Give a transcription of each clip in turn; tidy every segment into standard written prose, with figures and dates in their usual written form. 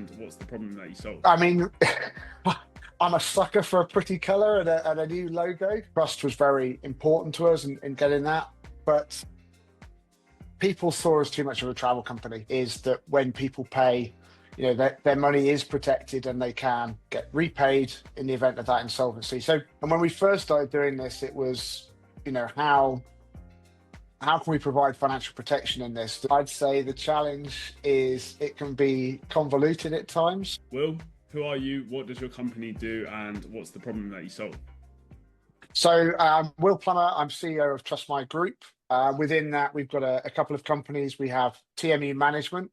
and what's the problem that you solve? I mean, I'm a sucker for a pretty color and a new logo. Trust was very important to us in getting that. But people saw us too much of a travel company, is that when people pay, their money is protected and they can get repaid in the event of that insolvency. So, and when we first started doing this, it was, how can we provide financial protection in this? I'd say the challenge is it can be convoluted at times. Will, who are you? What does your company do? And what's the problem that you solve? So Will Plummer, I'm CEO of Trust My Group. Within that, we've got a couple of companies. We have TMU Management,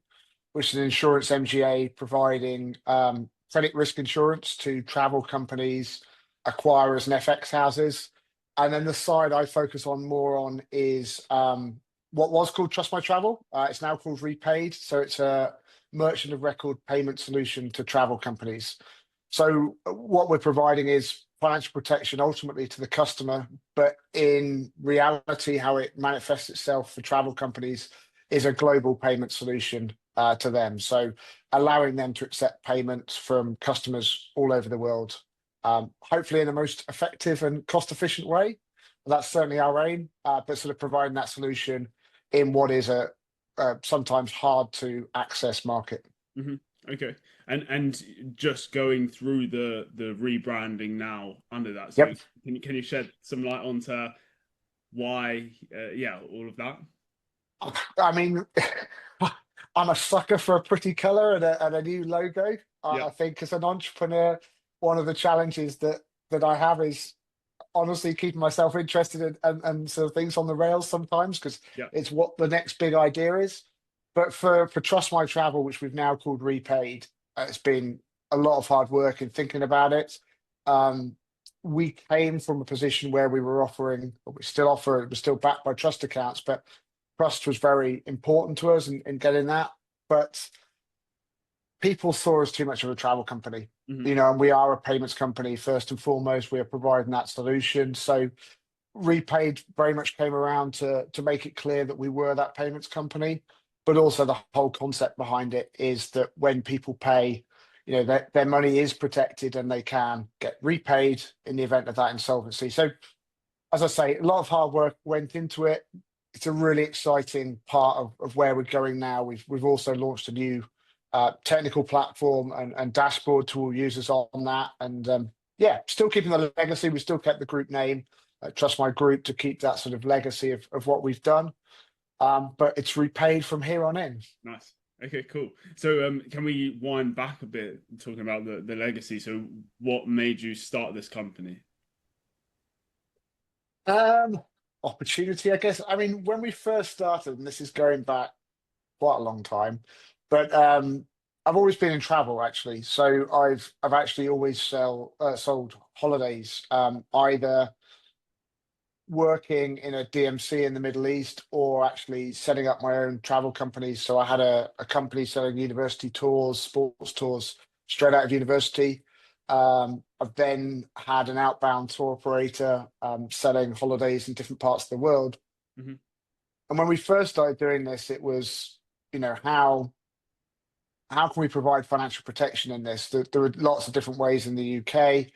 which is an insurance MGA providing credit risk insurance to travel companies, acquirers, and FX houses. And then the side I focus on more on is what was called Trust My Travel. It's now called Repayd. So it's a merchant of record payment solution to travel companies. So what we're providing is financial protection ultimately to the customer, but in reality, how it manifests itself for travel companies is a global payment solution to them. So allowing them to accept payments from customers all over the world, hopefully in the most effective and cost-efficient way. That's certainly our aim, but sort of providing that solution in what is a sometimes hard to access market. Mm-hmm. Okay, and just going through the rebranding now under that. So Yep. Can you shed some light onto why? All of that. I mean, I'm a sucker for a pretty color and a new logo. Yeah. I think as an entrepreneur, one of the challenges that I have is honestly keeping myself interested and sort of things on the rails sometimes, because it's what the next big idea is. But for Trust My Travel, which we've now called Repayd, it's been a lot of hard work in thinking about it. We came from a position where we were offering, or we still offer, it was still backed by trust accounts, but trust was very important to us in getting that. But people saw us too much of a travel company, and we are a payments company first and foremost. We are providing that solution. So Repayd very much came around to make it clear that we were that payments company, but also the whole concept behind it is that when people pay, their money is protected and they can get repaid in the event of that insolvency. So, as I say, a lot of hard work went into it. It's a really exciting part of where we're going now. We've also launched a new technical platform and dashboard to all users on that. And still keeping the legacy. We still kept the group name, Trust My Group, to keep that sort of legacy of what we've done. But it's Repayd from here on in. Nice. Okay, cool. So can we wind back a bit talking about the legacy? So what made you start this company? Opportunity, I guess. I mean, when we first started, and this is going back quite a long time, but I've always been in travel actually. So I've actually always sold holidays, either working in a DMC in the Middle East or actually setting up my own travel companies. So I had a company selling university tours, sports tours straight out of university. I've then had an outbound tour operator selling holidays in different parts of the world. Mm-hmm. And when we first started doing this, it was, how can we provide financial protection in this? There were lots of different ways in the UK.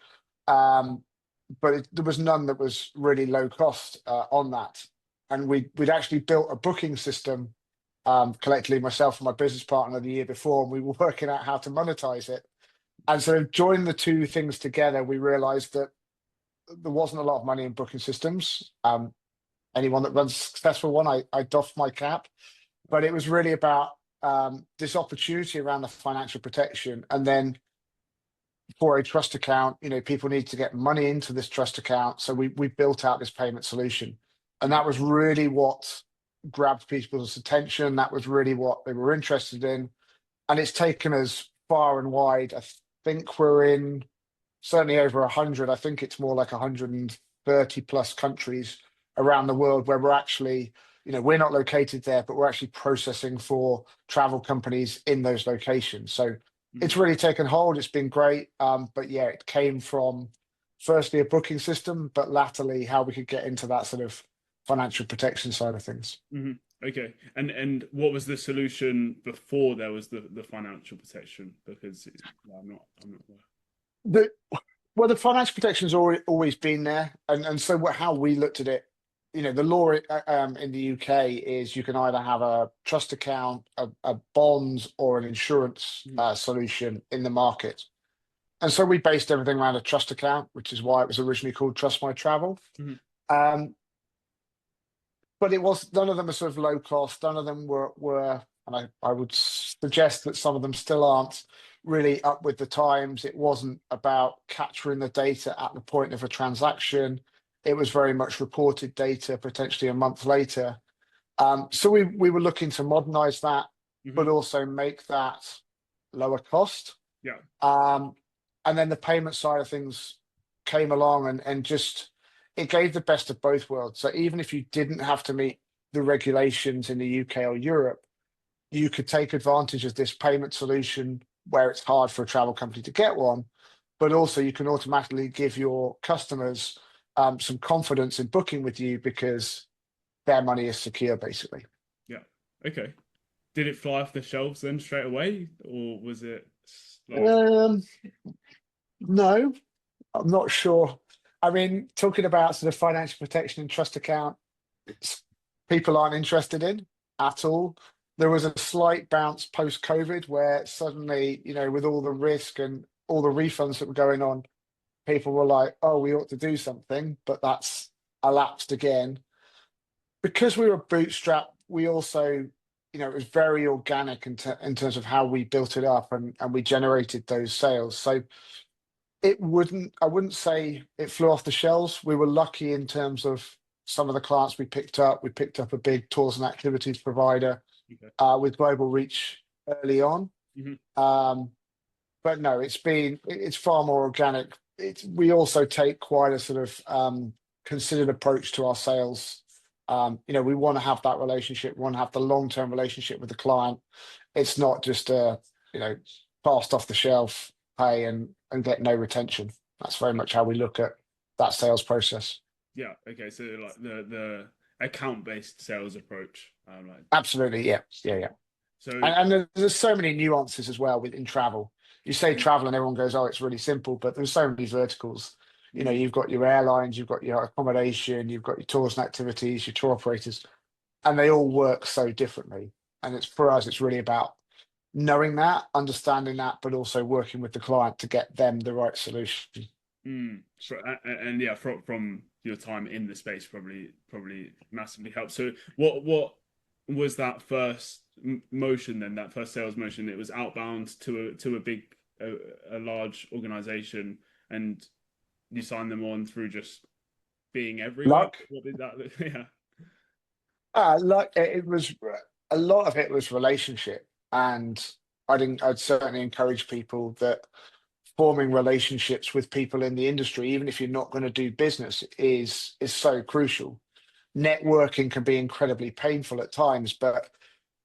But there was none that was really low cost on that. And we'd actually built a booking system collectively, myself and my business partner, the year before, and we were working out how to monetize it. And so joining the two things together, we realized that there wasn't a lot of money in booking systems. Anyone that runs a successful one, I doff my cap. But it was really about this opportunity around the financial protection. And then for a trust account, people need to get money into this trust account. So we built out this payment solution. And that was really what grabbed people's attention. That was really what they were interested in. And it's taken us far and wide. I think we're in certainly over 100. I think it's more like 130 plus countries around the world where we're actually, we're not located there, but we're actually processing for travel companies in those locations. So it's really taken hold. It's been great. But yeah, it came from firstly a booking system, but latterly how we could get into that sort of financial protection side of things. Mm-hmm. Okay. And what was the solution before there was the financial protection? Because I'm not aware. The, well, the financial protection's always been there, and so how we looked at it, the law in the UK is you can either have a trust account, a bond, or an insurance Mhm. solution in the market. And so we based everything around a trust account, which is why it was originally called Trust My Travel. Mhm. Um, but it was none of them are sort of low cost. None of them were, and I would suggest that some of them still aren't really up with the times. It wasn't about capturing the data at the point of a transaction. It was very much reported data, potentially a month later. So we were looking to modernize that, but Mhm. also make that lower cost. Yeah. Um, and then the payment side of things came along and just it gave the best of both worlds. So even if you didn't have to meet the regulations in the UK or Europe, you could take advantage of this payment solution where it's hard for a travel company to get one, but also you can automatically give your customers some confidence in booking with you because their money is secure, basically. Yeah. Okay. Did it fly off the shelves then straight away, or was it slow? Um, no, I'm not sure. I mean, talking about sort of financial protection and trust account, people aren't interested in at all. There was a slight bounce post COVID where suddenly, with all the risk and all the refunds that were going on, people were like, oh, we ought to do something, but that's elapsed again. Because we were bootstrapped, we also, it was very organic in terms of how we built it up and we generated those sales. So I wouldn't say it flew off the shelves. We were lucky in terms of some of the clients we picked up. We picked up a big tours and activities provider Okay. with global reach early on. Mhm. Um, but no, it's far more organic. We also take quite a sort of considered approach to our sales. We want to have that relationship, we want to have the long-term relationship with the client. It's not just you know, fast off the shelf pay and get no retention. That's very much how we look at that sales process. Yeah. Okay. So like the account-based sales approach. Like Absolutely, yeah, yeah, yeah. so. And there's so many nuances as well within travel. You say Mhm. travel and everyone goes, oh, it's really simple, but there's so many verticals. Mhm. You've got your airlines, you've got your accommodation, you've got your tours and activities, your tour operators, and they all work so differently. And it's for us, it's really about knowing that, understanding that, but also working with the client to get them the right solution. And yeah, from your time in the space, probably massively helps. So what was that first motion then? That first sales motion? It was outbound to a big a large organization, and you signed them on through just being everywhere. Luck. What did that look? Yeah. Luck. It was a lot of it was relationship, and I'd certainly encourage people that forming relationships with people in the industry, even if you're not going to do business, is so crucial. Networking can be incredibly painful at times, but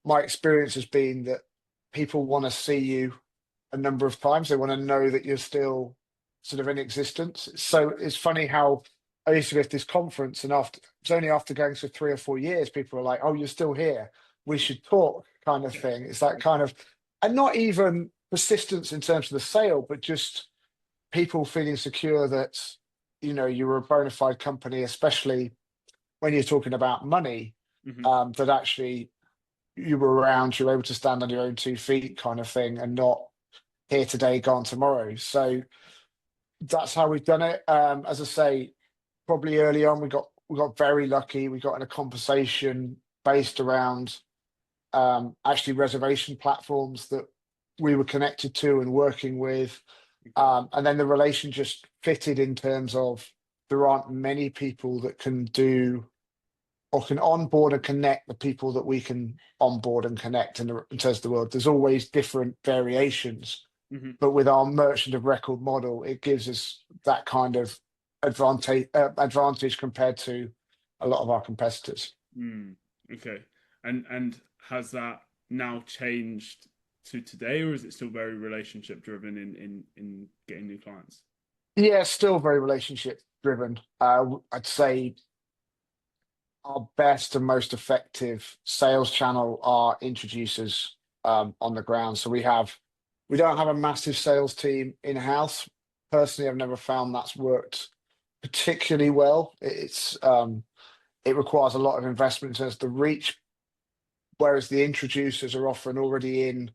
my experience has been that people want to see you a number of times. They want to know that you're still sort of in existence. So it's funny how I used to go to this conference, and it's only after going for 3 or 4 years, people are like, "Oh, you're still here. We should talk," kind of thing. It's that kind of, and not even persistence in terms of the sale, but just people feeling secure that you're a bona fide company, especially when you're talking about money, Hmm. that actually you were around, you're able to stand on your own 2 feet, kind of thing, and not here today, gone tomorrow. So that's how we've done it. As I say, probably early on we got very lucky. We got in a conversation based around actually reservation platforms that we were connected to and working with. Okay. And then the relation just fitted in terms of there aren't many people that can do or can onboard and connect the people that we can onboard and connect in terms of the world. There's always different variations, Hmm. but with our merchant of record model, it gives us that kind of advantage compared to a lot of our competitors. Mm. Okay. And has that now changed to today, or is it still very relationship driven in getting new clients? Yeah, still very relationship driven. I'd say our best and most effective sales channel are introducers on the ground. So we don't have a massive sales team in house. Personally, I've never found that's worked particularly well. It requires a lot of investment in terms of the reach, whereas the introducers are often already in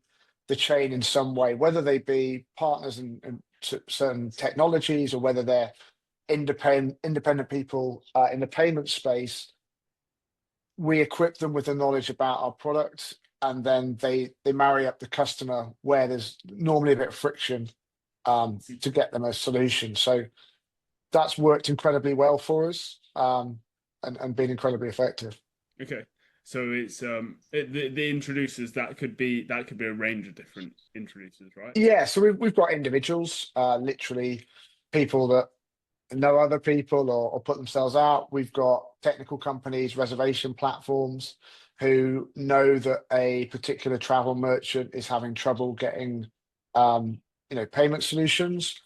the chain in some way, whether they be partners in certain technologies or whether they're independent people in the payment space. We equip them with the knowledge about our product, and then they marry up the customer where there's normally a bit of friction to get them a solution. So that's worked incredibly well for us, and been incredibly effective. Okay. So it's the introducers that could be a range of different introducers, right? Yeah, so we've got individuals, literally people that know other people or put themselves out. We've got technical companies, reservation platforms who know that a particular travel merchant is having trouble getting, payment solutions.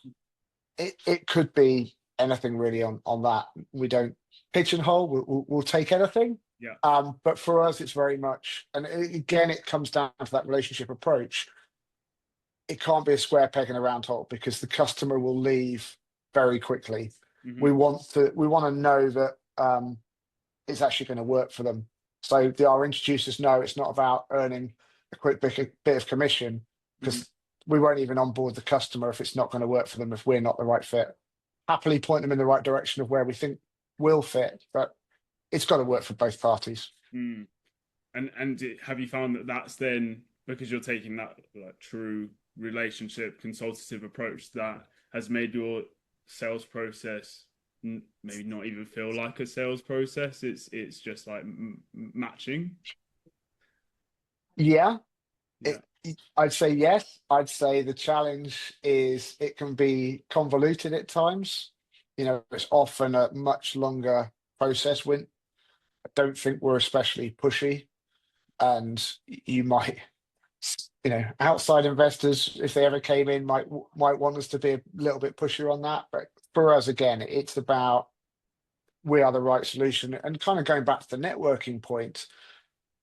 It could be anything really on that. We don't pigeonhole. We'll take anything. Yeah. But for us, it's very much, and again, it comes down to that relationship approach. It can't be a square peg in a round hole because the customer will leave very quickly. Hmm. We want to know that it's actually going to work for them. So our introducers know it's not about earning a quick bit of commission, Hmm. because we won't even onboard the customer if it's not going to work for them, if we're not the right fit. Happily point them in the right direction of where we think will fit, but it's got to work for both parties. Mm. And have you found that that's then because you're taking that like true relationship consultative approach that has made your sales process maybe not even feel like a sales process? It's just like matching. Yeah, Yeah. I'd say yes. I'd say the challenge is it can be convoluted at times. It's often a much longer process. I don't think we're especially pushy, and you might, outside investors, if they ever came in, might want us to be a little bit pushier on that. But for us, again, it's about we are the right solution. And kind of going back to the networking point,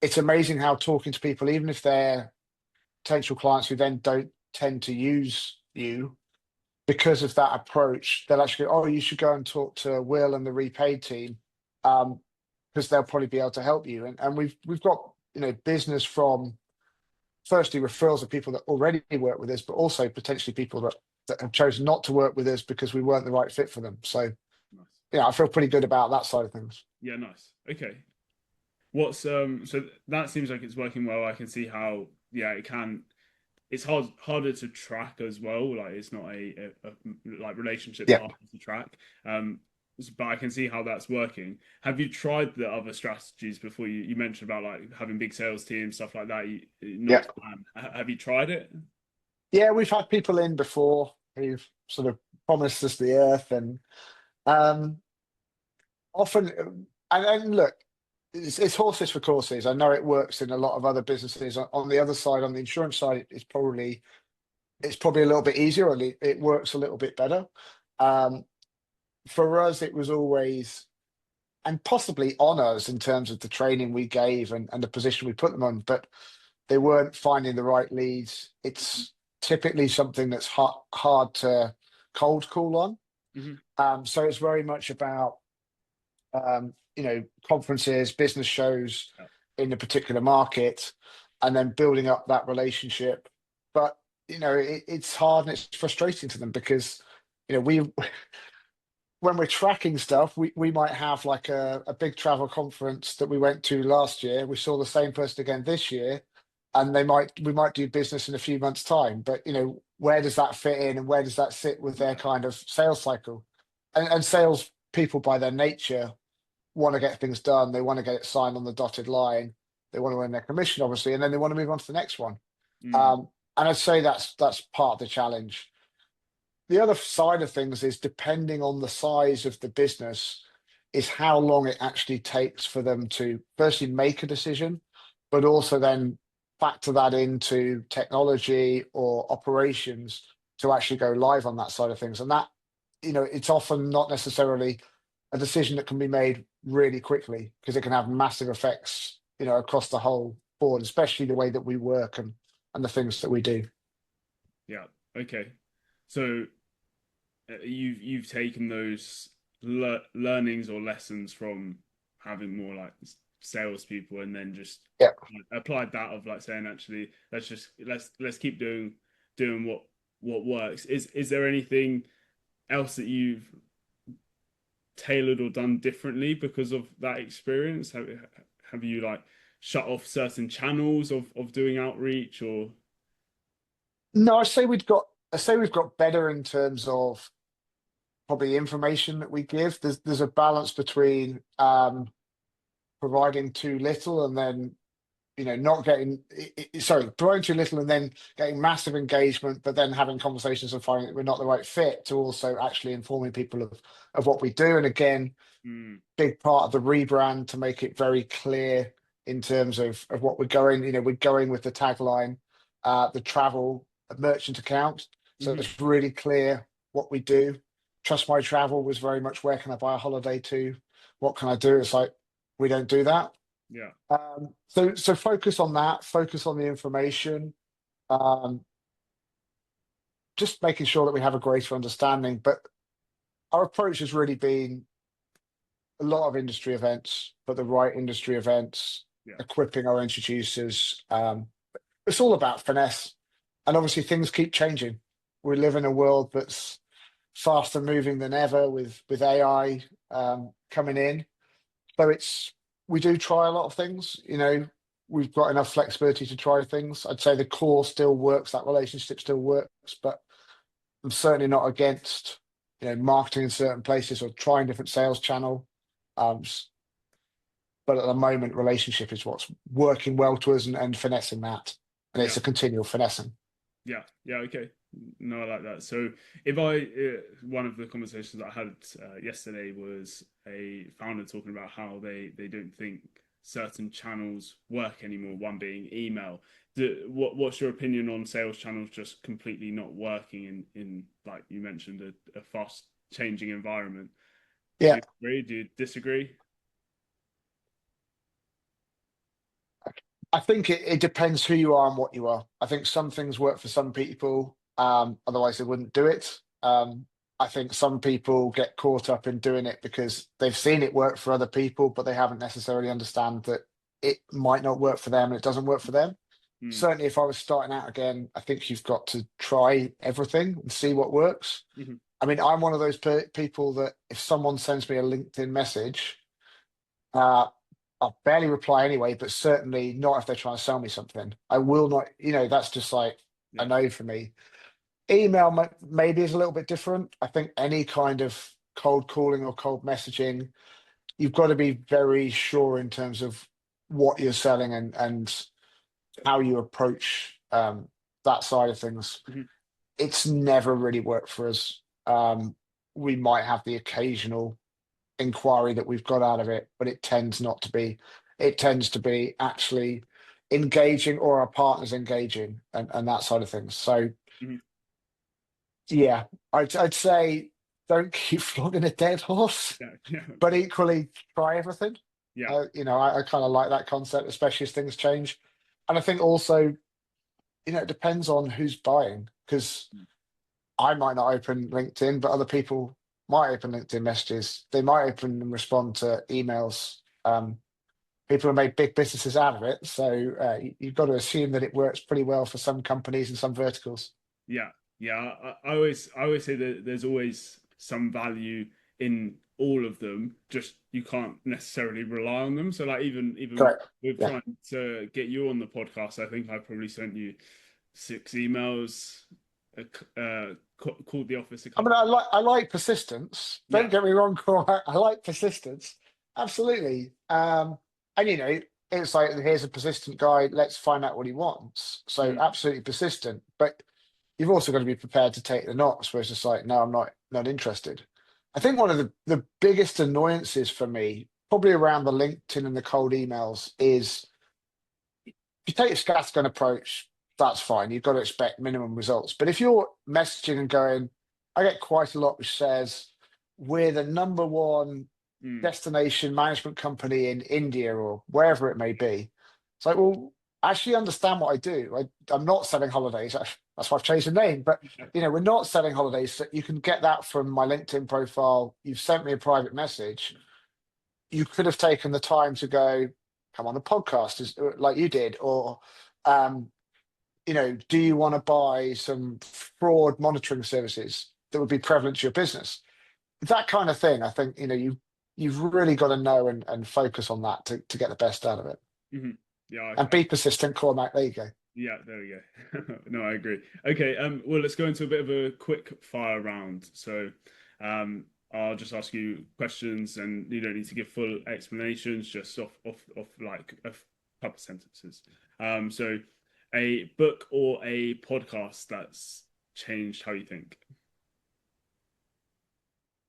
it's amazing how talking to people, even if they're potential clients who then don't tend to use you, because of that approach, they'll actually go, oh, you should go and talk to Will and the Repayd team, because they'll probably be able to help you. And we've got business from firstly referrals of people that already work with us, but also potentially people that have chosen not to work with us because we weren't the right fit for them. So Nice. yeah, I feel pretty good about that side of things. Yeah, nice. Okay. What's so that seems like it's working well. I can see how it can it's harder to track as well. Like it's not a like relationships Yeah. harder to track. But I can see how that's working. Have you tried the other strategies before? You mentioned about like having big sales teams, stuff like that. Yeah. Not have you tried it? Yeah, we've had people in before who've sort of promised us the earth, and um, often, and look, it's horses for courses. I know it works in a lot of other businesses. On the other side, on the insurance side, it's probably a little bit easier, or it works a little bit better. Um, for us, it was always, and possibly on us in terms of the training we gave and the position we put them on, but they weren't finding the right leads. It's typically something that's hard to cold call on. Hmm. So it's very much about conferences, business shows Yeah. in a particular market, and then building up that relationship. But it's hard and it's frustrating to them because we when we're tracking stuff, we might have like a big travel conference that we went to last year. We saw the same person again this year, and we might do business in a few months' time. But where does that fit in, and where does that sit with their Yeah. kind of sales cycle? And sales people by their nature want to get things done. They want to get it signed on the dotted line. They want to earn their commission, obviously, and then they want to move on to the next one. Mm. And I'd say that's part of the challenge. The other side of things is depending on the size of the business, is how long it actually takes for them to firstly make a decision, but also then factor that into technology or operations to actually go live on that side of things. And that, it's often not necessarily a decision that can be made really quickly because it can have massive effects, across the whole board, especially the way that we work and the things that we do. Yeah. Okay. So you've taken those learnings or lessons from having more like salespeople, and then just Yeah. applied that of like saying, actually, let's keep doing what works. Is there anything else that you've tailored or done differently because of that experience? Have you like shut off certain channels of doing outreach, or? No, I say we've got better in terms of probably information that we give. There's a balance between providing too little and then not getting sorry, providing too little and then getting massive engagement, but then having conversations and finding that we're not the right fit, to also actually informing people of what we do. And again, Mm, big part of the rebrand to make it very clear in terms of what we're going. We're going with the tagline, the travel merchant account. So hmm. it's really clear what we do. Trust My Travel was very much, where can I buy a holiday to? What can I do? It's like, we don't do that. Yeah. So focus on that, focus on the information, um, just making sure that we have a greater understanding. But our approach has really been a lot of industry events, but the right industry events, Yeah. equipping our introducers. It's all about finesse. And obviously things keep changing. We live in a world that's faster moving than ever with AI coming in. So we do try a lot of things. We've got enough flexibility to try things. I'd say the core still works, that relationship still works, but I'm certainly not against, marketing in certain places or trying different sales channel. Um, but at the moment, relationship is what's working well to us, and finessing that. And Yeah. it's a continual finessing. Yeah, yeah, okay. No, I like that. So, if I one of the conversations that I had yesterday was a founder talking about how they don't think certain channels work anymore. One being email. What's your opinion on sales channels just completely not working in like you mentioned, a fast changing environment? Do Yeah. you agree? Do you disagree? I think it depends who you are and what you are. I think some things work for some people, otherwise they wouldn't do it. I think some people get caught up in doing it because they've seen it work for other people, but they haven't necessarily understand that it might not work for them and it doesn't work for them. Mm. Certainly, if I was starting out again, I think you've got to try everything and see what works. Hmm. I mean, I'm one of those people that if someone sends me a LinkedIn message, uh, I'll barely reply anyway, but certainly not if they're trying to sell me something. I will not, that's just like a Yeah. no for me. Email maybe is a little bit different. I think any kind of cold calling or cold messaging, you've got to be very sure in terms of what you're selling and how you approach that side of things. Hmm. It's never really worked for us. We might have the occasional inquiry that we've got out of it, but it tends not to be. It tends to be actually engaging, or our partners engaging, and that side of things. So Hmm. yeah, I'd say don't keep flogging a dead horse, Yeah. Yeah. but equally try everything. Yeah. I kind of like that concept, especially as things change. And I think also, it depends on who's buying, because I might not open LinkedIn, but other people might open LinkedIn messages. They might open and respond to emails. People have made big businesses out of it, so you've got to assume that it works pretty well for some companies and some verticals. Yeah, yeah. I always say that there's always some value in all of them. Just you can't necessarily rely on them. So like even Correct. with Yeah. trying to get you on the podcast, I think I probably sent you 6 emails, called the office a I mean, couple. I like persistence. Yeah, Don't get me wrong, Cormac. I like persistence. Absolutely. And it's like, here's a persistent guy. Let's find out what he wants. So mm, absolutely persistent. But you've also got to be prepared to take the knocks, where it's just like, no, I'm not interested. I think one of the biggest annoyances for me, probably around the LinkedIn and the cold emails, is if you take a scattergun approach, that's fine. You've got to expect minimum results. But if you're messaging and going, I get quite a lot which says, we're the number one Mm. destination management company in India or wherever it may be. It's like, well, I actually understand what I do. I'm not selling holidays. That's why I've changed the name. But we're not selling holidays. So you can get that from my LinkedIn profile. You've sent me a private message. You could have taken the time to go, come on a podcast like you did, or um, do you want to buy some fraud monitoring services that would be prevalent to your business? That kind of thing. I think, you've really got to know and focus on that to get the best out of it. Hmm. Yeah, And be persistent, Cormac. There you go. yeah, there we go. No, I agree. Okay, well, let's go into a bit of a quick fire round. So, um, I'll just ask you questions, and you don't need to give full explanations, just off like a couple sentences. So a book or a podcast that's changed how you think.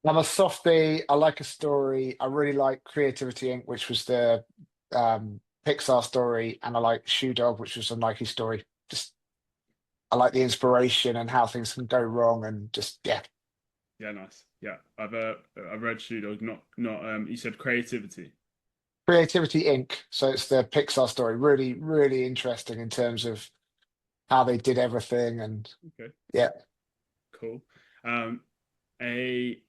I'm a softie. I like a story. I really like Creativity Inc., which was the Pixar story, and I like Shoe Dog, which was a Nike story. Just I like the inspiration and how things can go wrong, and just yeah. Yeah, nice. Yeah, I've read Shoe Dog, not you said Creativity. Creativity Inc. So it's the Pixar story. Really, really interesting in terms of how they did everything, and Okay, yeah. cool. A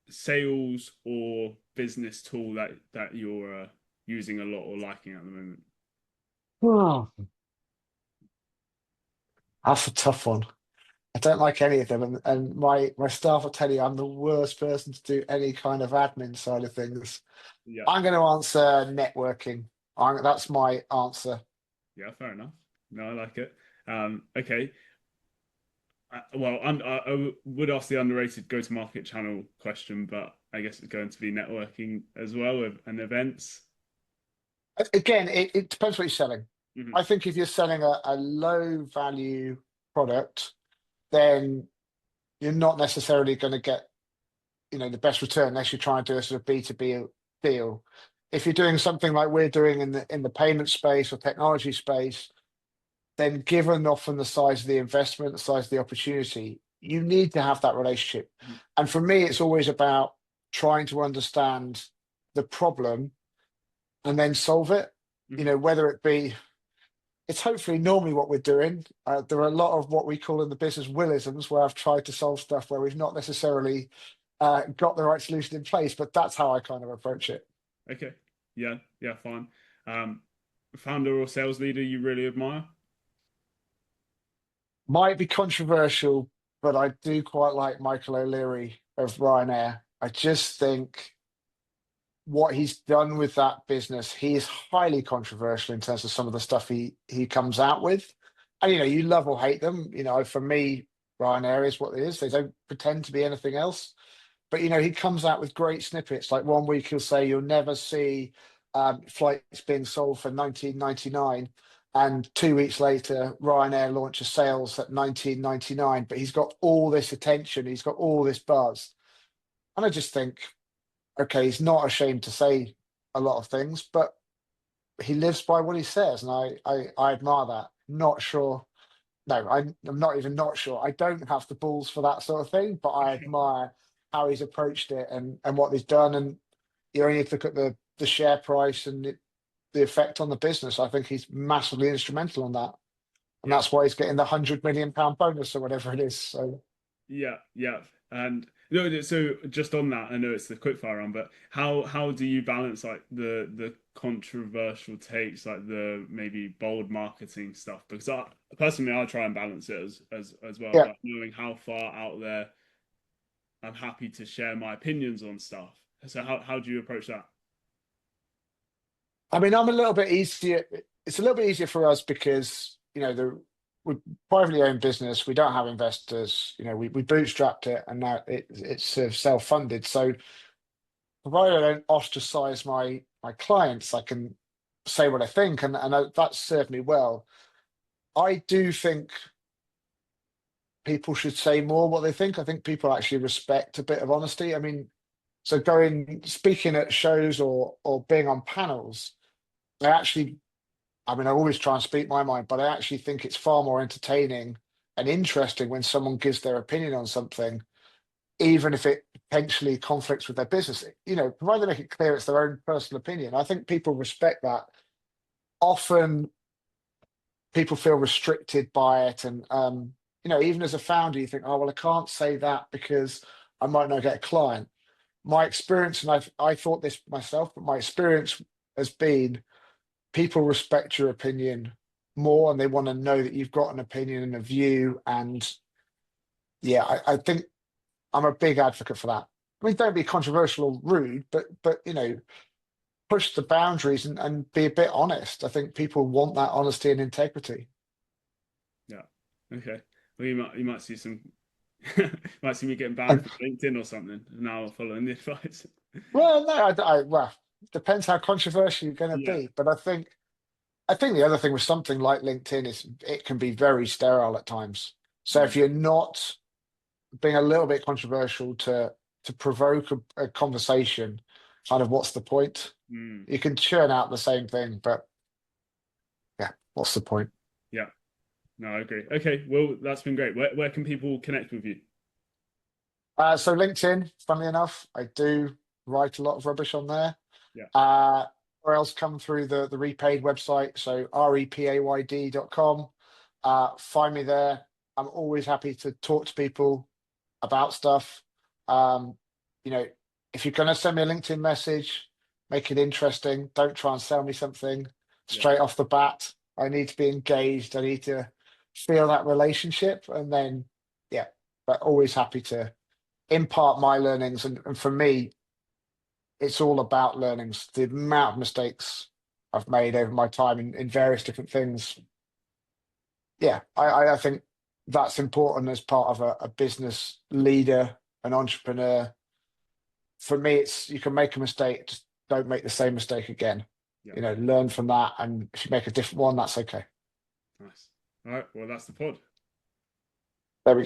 sales or business tool that you're using a lot or liking at the moment? Oh, that's a tough one. I don't like any of them, and my staff will tell you I'm the worst person to do any kind of admin side of things. Yeah, I'm going to answer networking. That's my answer. yeah, fair enough. No, I like it. Okay. Well, I would ask the underrated go-to-market channel question, but I guess it's going to be networking as well and events. Again, it depends what you're selling. Hmm. I think if you're selling a low value product, then you're not necessarily going to get the best return unless you're trying to do a sort of B2B deal. If you're doing something like we're doing in the payment space or technology space, then given often the size of the investment, the size of the opportunity, you need to have that relationship. And for me, it's always about trying to understand the problem and then solve it. Hmm. Whether it be, it's hopefully normally what we're doing. There are a lot of what we call in the business willisms where I've tried to solve stuff where we've not necessarily got the right solution in place, but that's how I kind of approach it. Okay. Yeah, yeah, fine. Um, Founder or sales leader you really admire? Might be controversial, but I do quite like Michael O'Leary of Ryanair. I just think what he's done with that business, he is highly controversial in terms of some of the stuff he comes out with. And you love or hate them. For me, Ryanair is what it is. They don't pretend to be anything else. But he comes out with great snippets. Like one week he'll say you'll never see flights being sold for 19.99, and 2 weeks later Ryanair launches sales at 19.99. But he's got all this attention, he's got all this buzz, and I just think, okay, he's not ashamed to say a lot of things, but he lives by what he says, and I admire that. Not sure. No, I'm not even not sure. I don't have the balls for that sort of thing, but I admire how he's approached it and what he's done. And you only have to look at the share price and the effect on the business. I think he's massively instrumental on that. And Yeah. that's why he's getting the £100 million bonus or whatever it is. So Yeah, yeah. And no, so just on that, I know it's the quickfire round, but how do you balance like the controversial takes, like the maybe bold marketing stuff? Because I personally I try and balance it as well, yeah, but knowing how far out there I'm happy to share my opinions on stuff. So how do you approach that? I mean, I'm a little bit easier. It's a little bit easier for us because, we're privately owned business. We don't have investors. We bootstrapped it, and now it's sort of self-funded. So provided I don't ostracize my clients, I can say what I think, and that's served me well. I do think people should say more what they think. I think people actually respect a bit of honesty. I mean, so going speaking at shows or being on panels, I actually, I mean, I always try and speak my mind, but I actually think it's far more entertaining and interesting when someone gives their opinion on something even if it potentially conflicts with their business. Provided they make it clear it's their own personal opinion. I think people respect that. Often people feel restricted by it, and even as a founder, you think, oh well, I can't say that because I might not get a client. My experience, and I thought this myself, but my experience has been people respect your opinion more, and they want to know that you've got an opinion and a view. And yeah, I think I'm a big advocate for that. I mean, don't be controversial or rude, but push the boundaries and be a bit honest. I think people want that honesty and integrity. Yeah. Okay. Well, you might see some might see me getting banned And, from LinkedIn or something now following the advice. well, no, well, depends how controversial you're going to Yeah. be. But I think the other thing with something like LinkedIn is it can be very sterile at times. So if Mm. you're not being a little bit controversial to provoke a conversation, kind of what's the point? Mm. You can churn out the same thing, but yeah, what's the point? Yeah. No, I agree. Okay. Well, that's been great. Where can people connect with you? So LinkedIn, funnily enough, I do write a lot of rubbish on there. Yeah. Or else come through the Repayd website, so repayd.com. Find me there. I'm always happy to talk to people about stuff. Um, you know, if you're going to send me a LinkedIn message, make it interesting. Don't try and sell me something Yeah. straight off the bat. I need to be engaged. I need to feel that relationship, and then yeah, but always happy to impart my learnings. And for me, it's all about learnings. The amount of mistakes I've made over my time in various different things. Yeah, I think that's important as part of a business leader, an entrepreneur. For me, it's you can make a mistake, just don't make the same mistake again. Yeah. Learn from that, and if you make a different one, that's okay. Nice. All right. Well, that's the pod. There we go.